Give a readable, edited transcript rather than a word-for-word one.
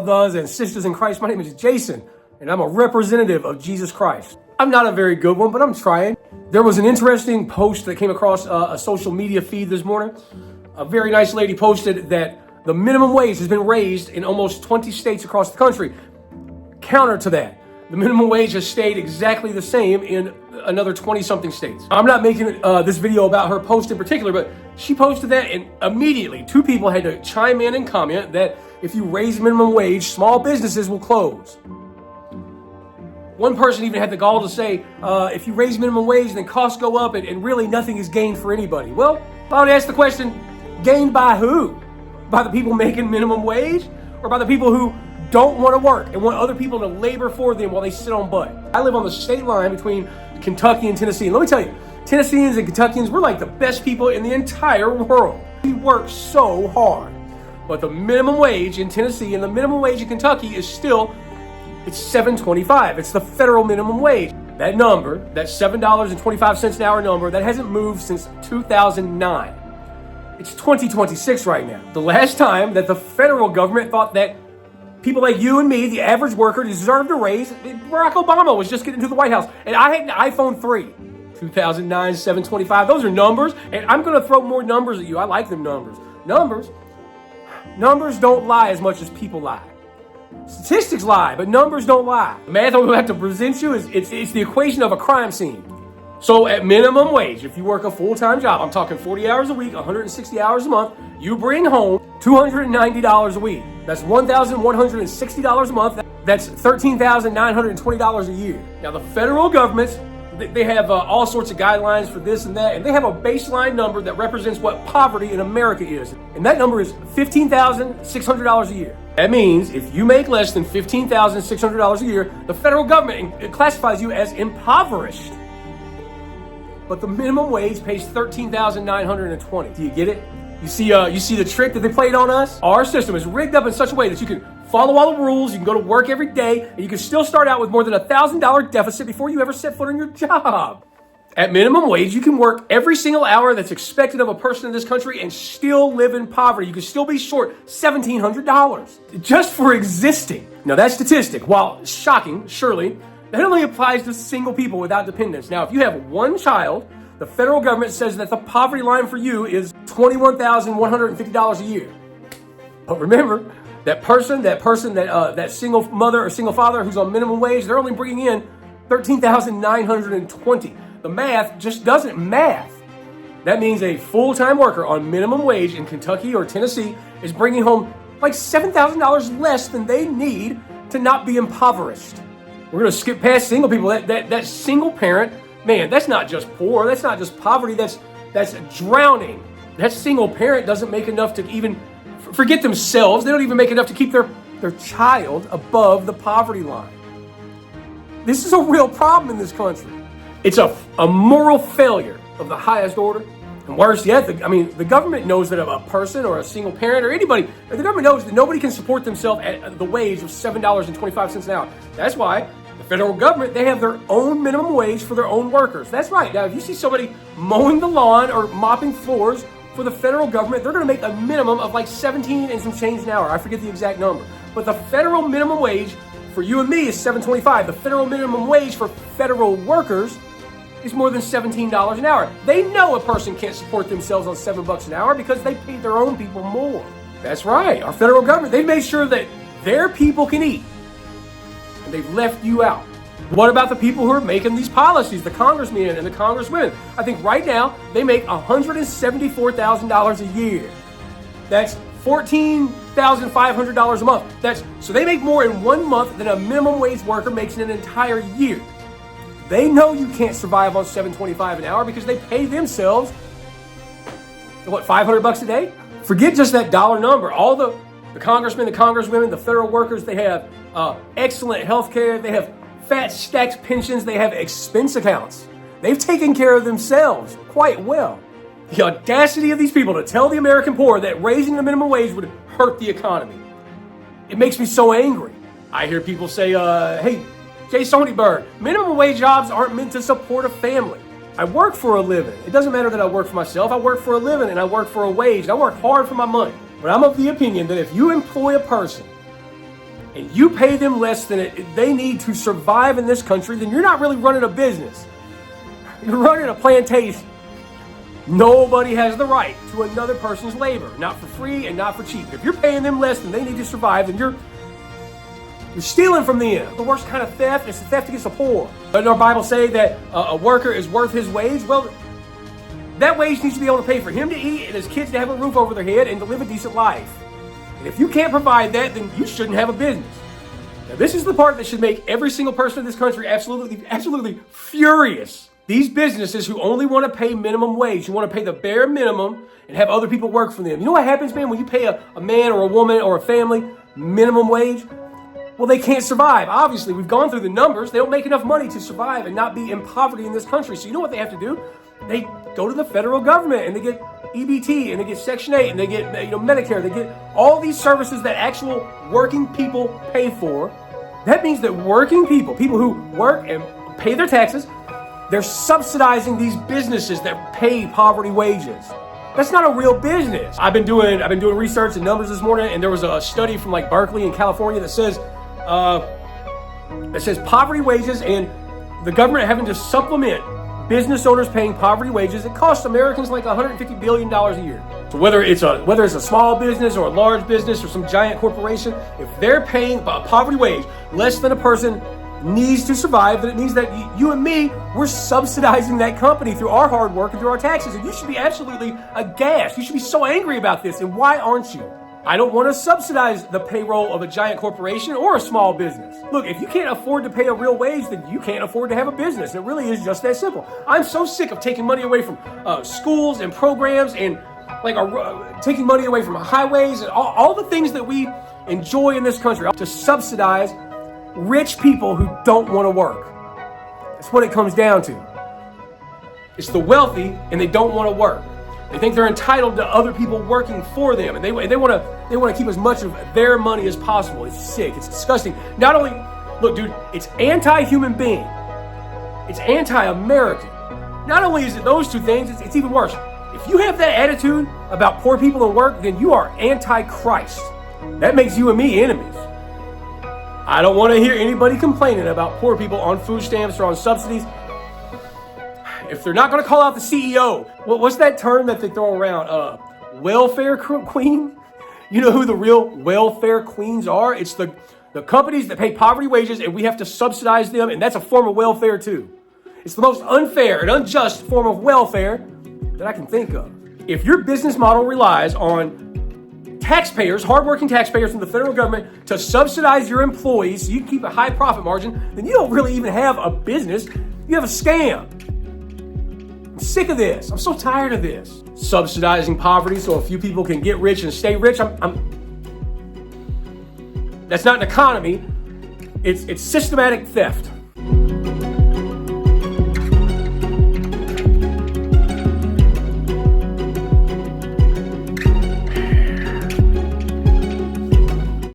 brothers and sisters in Christ. My name is Jason, and I'm a representative of Jesus Christ. I'm not a very good one, but I'm trying. There was an interesting post that came across a social media feed this morning. A very nice lady posted that the minimum wage has been raised in almost 20 states across the country. Counter to that, the minimum wage has stayed exactly the same in another 20-something states. I'm not making this video about her post in particular, but she posted that, and immediately 2 people had to chime in and comment that if you raise minimum wage, small businesses will close. One person even had the gall to say, if you raise minimum wage, then costs go up, and really nothing is gained for anybody. Well, I would ask the question, gained by who? By the people making minimum wage, or by the people who don't want to work and want other people to labor for them while they sit on butt? I live on the state line between Kentucky and Tennessee. And let me tell you, Tennesseans and Kentuckians, we're like the best people in the entire world. We work so hard. But the minimum wage in Tennessee and the minimum wage in Kentucky is still, it's $7.25. It's the federal minimum wage. That number, that $7.25 an hour number, that hasn't moved since 2009. It's 2026 right now. The last time that the federal government thought that people like you and me, the average worker, deserved a raise, Barack Obama was just getting to the White House. And I had an iPhone 3. 2009, $7.25. Those are numbers. And I'm going to throw more numbers at you. I like them numbers. Numbers don't lie as much as people lie. Statistics lie, but numbers don't lie. The math I'm going to have to present you is it's the equation of a crime scene. So at minimum wage, if you work a full-time job, I'm talking 40 hours a week, 160 hours a month, you bring home $290 a week. That's $1,160 a month. That's $13,920 a year. Now, the federal governments, they have all sorts of guidelines for this and that, and they have a baseline number that represents what poverty in America is. And that number is $15,600 a year. That means if you make less than $15,600 a year, the federal government classifies you as impoverished. But the minimum wage pays $13,920. Do you get it? You see the trick that they played on us? Our system is rigged up in such a way that you can follow all the rules, you can go to work every day, and you can still start out with more than $1,000 deficit before you ever set foot on your job. At minimum wage, you can work every single hour that's expected of a person in this country and still live in poverty. You can still be short $1,700 just for existing. Now, that statistic, while shocking, surely, that only applies to single people without dependents. Now, if you have one child, the federal government says that the poverty line for you is $21,150 a year. But remember, that single mother or single father who's on minimum wage, they're only bringing in $13,920. The math just doesn't math. That means a full-time worker on minimum wage in Kentucky or Tennessee is bringing home like $7,000 less than they need to not be impoverished. We're going to skip past single people. That single parent, man, that's not just poor. That's not just poverty. That's drowning. That single parent doesn't make enough to even forget themselves. They don't even make enough to keep their child above the poverty line. This is a real problem in this country. It's a moral failure of the highest order. And worse yet, the government knows that a person or a single parent or anybody, the government knows that nobody can support themselves at the wage of $7.25 an hour. That's why the federal government, they have their own minimum wage for their own workers. That's right. Now, if you see somebody mowing the lawn or mopping floors for the federal government, they're going to make a minimum of like 17 and some change an hour. I forget the exact number. But the federal minimum wage for you and me is $7.25. The federal minimum wage for federal workers is more than $17 an hour. They know a person can't support themselves on $7 an hour because they pay their own people more. That's right. Our federal government, they've made sure that their people can eat. And they've left you out. What about the people who are making these policies, the congressmen and the congresswomen? I think right now they make $174,000 a year. That's $14,500 a month. So they make more in 1 month than a minimum wage worker makes in an entire year. They know you can't survive on $7.25 an hour because they pay themselves, what, $500 a day? Forget just that dollar number. All the congressmen, the congresswomen, the federal workers, they have excellent health care. They have fat stacked pensions. They have expense accounts. They've taken care of themselves quite well. The audacity of these people to tell the American poor that raising the minimum wage would hurt the economy. It makes me so angry. I hear people say, hey, Jay Sonnyberg, minimum wage jobs aren't meant to support a family. I work for a living. It doesn't matter that I work for myself. I work for a living and I work for a wage. I work hard for my money. But I'm of the opinion that if you employ a person and you pay them less than they need to survive in this country, then you're not really running a business. You're running a plantation. Nobody has the right to another person's labor, not for free and not for cheap. If you're paying them less than they need to survive, then you're stealing from them. The worst kind of theft is the theft against the poor. Doesn't our Bible say that a worker is worth his wage? Well, that wage needs to be able to pay for him to eat and his kids to have a roof over their head and to live a decent life. And if you can't provide that, then you shouldn't have a business. Now, this is the part that should make every single person in this country absolutely furious. These businesses who only want to pay minimum wage, who want to pay the bare minimum and have other people work for them. You know what happens, man, when you pay a man or a woman or a family minimum wage? Well, they can't survive. Obviously, we've gone through the numbers. They don't make enough money to survive and not be in poverty in this country. So you know what they have to do? They go to the federal government and they get EBT and they get Section 8 and they get Medicare. They get all these services that actual working people pay for. That means that working people who work and pay their taxes, they're subsidizing these businesses that pay poverty wages. That's not a real business. I've been doing research and numbers this morning, and there was a study from like Berkeley in California that says poverty wages and the government having to supplement business owners paying poverty wages. It costs Americans like $150 billion a year. So whether it's a small business or a large business or some giant corporation, if they're paying a poverty wage less than a person needs to survive, then it means that you and me, we're subsidizing that company through our hard work and through our taxes. And you should be absolutely aghast. You should be so angry about this. And why aren't you? I don't want to subsidize the payroll of a giant corporation or a small business. Look, if you can't afford to pay a real wage, then you can't afford to have a business. It really is just that simple. I'm so sick of taking money away from schools and programs and taking money away from highways and all the things that we enjoy in this country to subsidize rich people who don't want to work. That's what it comes down to. It's the wealthy and they don't want to work. They think they're entitled to other people working for them, and they want to keep as much of their money as possible. It's sick. It's disgusting. Not only, look, dude, it's anti-human being. It's anti-American. Not only is it those two things, it's even worse. If you have that attitude about poor people and work, then you are anti-Christ. That makes you and me enemies. I don't want to hear anybody complaining about poor people on food stamps or on subsidies. If they're not going to call out the CEO, what's that term that they throw around? Welfare queen? You know who the real welfare queens are? It's the companies that pay poverty wages and we have to subsidize them, and that's a form of welfare too. It's the most unfair and unjust form of welfare that I can think of. If your business model relies on taxpayers, hardworking taxpayers from the federal government to subsidize your employees so you can keep a high profit margin, then you don't really even have a business. You have a scam. I'm sick of this. I'm so tired of this. Subsidizing poverty so a few people can get rich and stay rich. That's not an economy. It's systematic theft.